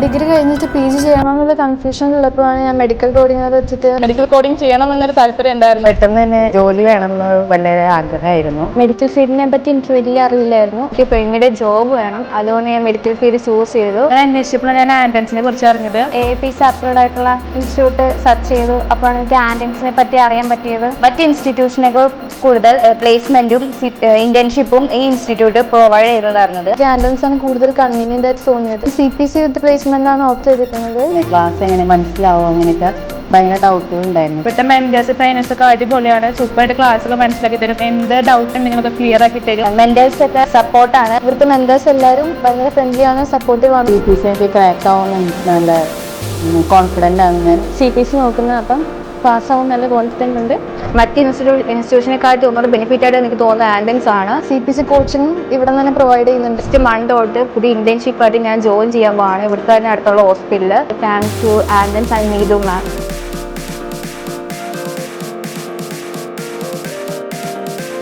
Degree കഴിഞ്ഞിട്ട് PG ചെയ്യണമെന്നുള്ള confusion ഉള്ളപ്പോഴാണ് ഞാൻ മെഡിക്കൽ കോഡിംഗ് വെച്ചിട്ട് മെഡിക്കൽ കോഡിംഗ് ചെയ്യണമെന്നൊരു താല്പര്യം ഉണ്ടായിരുന്നു. പെട്ടെന്ന് തന്നെ ജോലി വേണമെന്ന് വളരെ ആഗ്രഹമായിരുന്നു. മെഡിക്കൽ ഫീൽഡിനെ പറ്റി എനിക്ക് വലിയ അറിവില്ലായിരുന്നു. എനിക്ക് പിന്നീട് ജോബ് വേണം, അതുകൊണ്ട് ഞാൻ മെഡിക്കൽ ഫീൽഡ് ചൂസ് ചെയ്തു. ഞാൻ അന്വേഷിച്ചപ്പോൾ ഞാൻ ആൻറ്റൻസിനെ കുറിച്ച് അറിഞ്ഞത്. APC അപ്രൂവ്ഡ് ആയിട്ടുള്ള ഇൻസ്റ്റിറ്റ്യൂട്ട് സെർച്ച് ചെയ്തു. അപ്പോഴാണ് എനിക്ക് ആൻറ്റൻസിനെ പറ്റി അറിയാൻ പറ്റിയത്. മറ്റ് ഇൻസ്റ്റിറ്റ്യൂഷനൊക്കെ കൂടുതൽ പ്ലേസ്മെന്റും ഇന്റേൺഷിപ്പും ഈ ഇൻസ്റ്റിറ്റ്യൂട്ട് പ്രൊവൈഡ് ചെയ്തതായിരുന്നത്. ആൻറ്റൻസ് ആണ് കൂടുതൽ കൺവീനിയന്റ് ആയിട്ട് തോന്നിയത്. CPC വിത്ത് പ്ലേസ്മെന്റ് ആണ് ഓപ്റ്റ് ചെയ്തിരിക്കുന്നത്. ക്ലാസ് എങ്ങനെ മനസ്സിലാവും അങ്ങനെയൊക്കെ ഭയങ്കര ഡൗട്ടുകൾ ഉണ്ടായിരുന്നു. ഇപ്പോഴത്തെ മെന്റേഴ്സ് ട്രെയിനേഴ്സ് ഒക്കെ അടിപൊളിയാണ്. സൂപ്പറായിട്ട് ക്ലാസ്സൊക്കെ മനസ്സിലാക്കി തരും. എന്ത് ഡൗട്ട് ഉണ്ടെങ്കിലൊക്കെ ക്ലിയർ ആക്കി തരും. മെന്റേഴ്സ് ഒക്കെ സപ്പോർട്ടാണ്. ഇവിടുത്തെ മെന്റേഴ്സ് എല്ലാവരും ഭയങ്കര ഫ്രണ്ട്ലി ആണ്, സപ്പോർട്ടീവ് ആണ്. CPC ഒക്കെ ക്രാക്ക് ആവുമെന്ന് നല്ല കോൺഫിഡൻ്റ് ആണ് ഞാൻ. CPC നോക്കുന്നത് അപ്പം പാസ്സാവും നല്ല കോൺഫിഡൻസ് ഉണ്ട്. മറ്റ് ഇൻസ്റ്റിറ്റ്യൂഷനെക്കാട്ടി ഒന്നുകൂടെ ബെനിഫിറ്റ് ആയിട്ട് എനിക്ക് തോന്നുന്നത് ആൻറ്റൻസ് ആണ്. CPC കോച്ചിങ് ഇവിടെ തന്നെ പ്രൊവൈഡ് ചെയ്യുന്നുണ്ട്. നെക്സ്റ്റ് മന്ത് തൊട്ട് പുതിയ ഇന്റേൺഷിപ്പ് ആയിട്ട് ഞാൻ ജോയിൻ ചെയ്യാൻ പോവാണ് ഇവിടുത്തെ തന്നെ അടുത്തുള്ള ഹോസ്പിറ്റലിൽ. Thanks to attendants and Neethu ma'am.